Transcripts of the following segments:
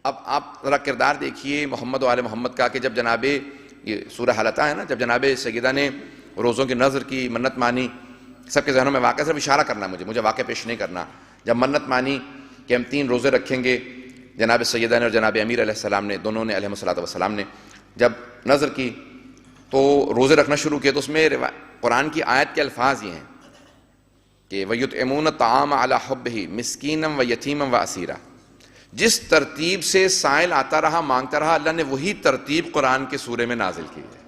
اب آپ ذرا کردار دیکھیے محمد و آل محمد کا کہ جب جناب یہ سورہ حلقہ ہے نا، جب جناب سیدہ نے روزوں کی نذر کی، منت مانی، سب کے ذہنوں میں واقعہ صرف اشارہ کرنا ہے مجھے واقعہ پیش نہیں کرنا. جب منت مانی کہ ہم 3 روزے رکھیں گے، جناب سیدہ نے اور جناب امیر علیہ السلام نے، دونوں نے علیہ الصلوۃ والسلام نے جب نذر کی تو روزے رکھنا شروع کیے، تو اس میں قرآن کی آیت کے الفاظ یہ ہیں کہ وَيُطْعِمُونَ الطَّعَامَ عَلَىٰ حُبِّهِ مِسْكِينًا وَيَتِيمًا وَأَسِيرًا. جس ترتیب سے سائل آتا رہا، مانگتا رہا، اللہ نے وہی ترتیب قرآن کے سورے میں نازل کی ہے.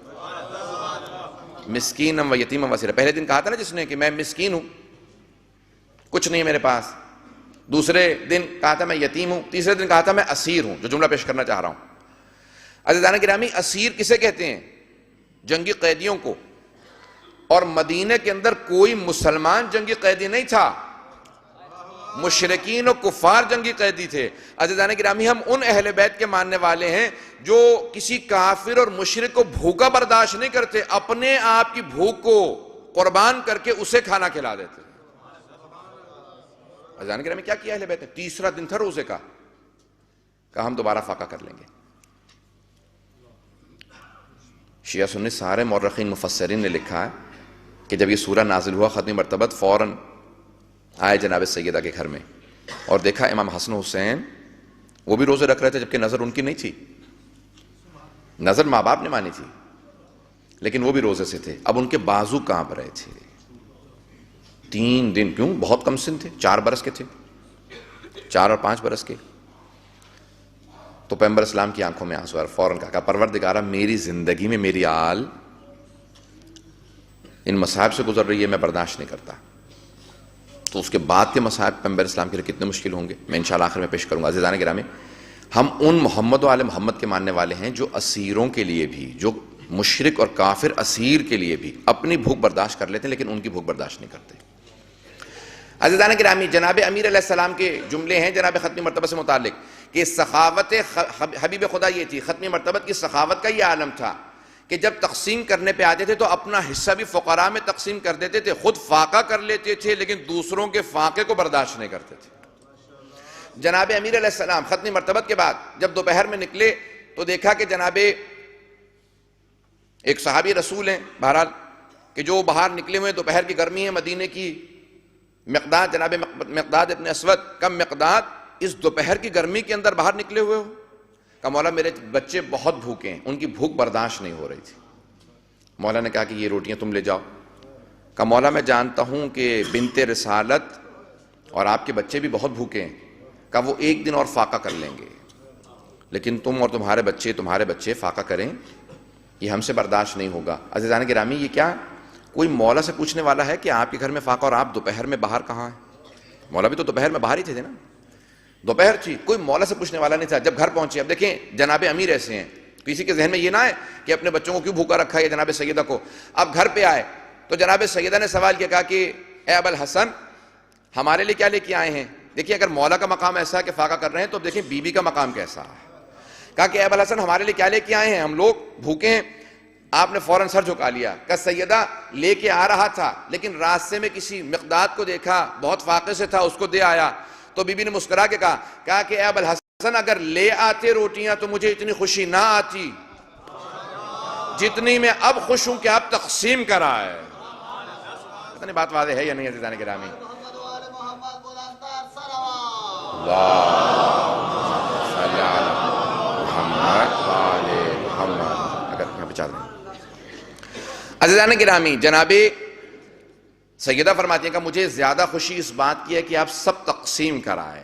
مسکینا و یتیما و اسیرا. پہلے دن کہا تھا نا جس نے کہ میں مسکین ہوں، کچھ نہیں ہے میرے پاس. دوسرے دن کہا تھا میں یتیم ہوں. تیسرے دن کہا تھا میں اسیر ہوں. جو جملہ پیش کرنا چاہ رہا ہوں عزیزان گرامی، اسیر کسے کہتے ہیں؟ جنگی قیدیوں کو. اور مدینہ کے اندر کوئی مسلمان جنگی قیدی نہیں تھا، مشرکین و کفار جنگی قیدی تھے. عزیزان گرامی، ہم ان اہل بیت کے ماننے والے ہیں جو کسی کافر اور مشرک کو بھوکا برداشت نہیں کرتے، اپنے آپ کی بھوک کو قربان کر کے اسے کھانا کھلا دیتے. عزیزان گرامی، کیا کیا اہل بیت نے؟ تیسرا دن تھا روزے کا، کہا ہم دوبارہ فاقہ کر لیں گے. شیعہ سنی سارے مورخین مفسرین نے لکھا ہے کہ جب یہ سورہ نازل ہوا ختمی مرتبت، فوراً آئے جناب سیدہ کے گھر میں اور دیکھا امام حسن حسین وہ بھی روزے رکھ رہے تھے، جبکہ نظر ان کی نہیں تھی. نظر ماں باپ نے مانی تھی لیکن وہ بھی روزے سے تھے. اب ان کے بازو کانپ رہے تھے. 3 دن، کیوں؟ بہت کم سن تھے، 4 برس کے تھے، 4 اور 5 برس کے. تو پیغمبر اسلام کی آنکھوں میں آنسو آئے. فوراً کہا پروردگارہ، میری زندگی میں میری آل ان مصائب سے گزر رہی ہے، میں برداشت نہیں کرتا. تو اس کے بعد کے مصائب پیغمبر اسلام کے لیے کتنے مشکل ہوں گے، میں انشاءاللہ آخر میں پیش کروں گا. عزیزان گرامی، ہم ان محمد و آل محمد کے ماننے والے ہیں جو اسیروں کے لیے بھی، جو مشرک اور کافر اسیر کے لیے بھی اپنی بھوک برداشت کر لیتے ہیں لیکن ان کی بھوک برداشت نہیں کرتے. عزیزان گرامی، جناب امیر علیہ السلام کے جملے ہیں جناب ختمی مرتبہ سے متعلق کہ سخاوت حبیب خدا یہ تھی، ختمی مرتبت کی سخاوت کا یہ عالم تھا کہ جب تقسیم کرنے پہ آتے تھے تو اپنا حصہ بھی فقراء میں تقسیم کر دیتے تھے. خود فاقہ کر لیتے تھے لیکن دوسروں کے فاقے کو برداشت نہیں کرتے تھے. جناب امیر علیہ السلام ختمی مرتبت کے بعد جب دوپہر میں نکلے تو دیکھا کہ جناب ایک صحابی رسول ہیں بہرحال کہ جو باہر نکلے ہوئے، دوپہر کی گرمی ہے مدینے کی. مقداد، جناب مقداد ابن اسود، کم مقداد اس دوپہر کی گرمی کے اندر باہر نکلے ہوئے ہو؟ کہا مولا میرے بچے بہت بھوکے ہیں، ان کی بھوک برداشت نہیں ہو رہی تھی. مولا نے کہا کہ یہ روٹیاں تم لے جاؤ. کہا مولا میں جانتا ہوں کہ بنت رسالت اور آپ کے بچے بھی بہت بھوکے ہیں. کہا وہ 1 دن اور فاقہ کر لیں گے لیکن تم اور تمہارے بچے فاقہ کریں، یہ ہم سے برداشت نہیں ہوگا. عزیزان گرامی، یہ کیا کوئی مولا سے پوچھنے والا ہے کہ آپ کے گھر میں فاقہ اور آپ دوپہر میں باہر کہاں ہیں؟ مولا بھی تو دوپہر میں باہر ہی تھے نا، دوپہر تھی، کوئی مولا سے پوچھنے والا نہیں تھا. جب گھر پہنچے، اب دیکھیں جناب امیر ایسے ہیں، کسی کے ذہن میں یہ نہ ہے کہ اپنے بچوں کو کیوں بھوکا رکھا ہے جناب سیدہ کو. اب گھر پہ آئے تو جناب سیدہ نے سوال کیا، کہا کہ اے ابو الحسن ہمارے لیے کیا لے کے آئے ہیں؟ دیکھیں اگر مولا کا مقام ایسا ہے کہ فاقہ کر رہے ہیں تو اب دیکھیں بیوی کا مقام کیسا ہے. کہا کہ اے ابو الحسن ہمارے لیے کیا لے کے آئے ہیں؟ ہم لوگ بھوکے ہیں. آپ نے فوراً سر جھکا لیا. کہا سیدہ لے کے آ رہا تھا لیکن راستے میں کسی مقداد کو دیکھا، بہت فاقے سے تھا، اس کو دے آیا. تو بی بی نے مسکرا کے کہا کہ اے ابو الحسن اگر لے آتے روٹیاں تو مجھے اتنی خوشی نہ آتی جتنی میں اب خوش ہوں کہ آپ تقسیم کرا ہے. پتہ نہیں بات واضح ہے یا نہیں عزیزان گرامی؟ اگر یہاں پہ چل رہے ہیں عزیزان گرامی، جناب سیدہ فرماتی ہیں کہ مجھے زیادہ خوشی اس بات کی ہے کہ آپ سب تقسیم کرائے.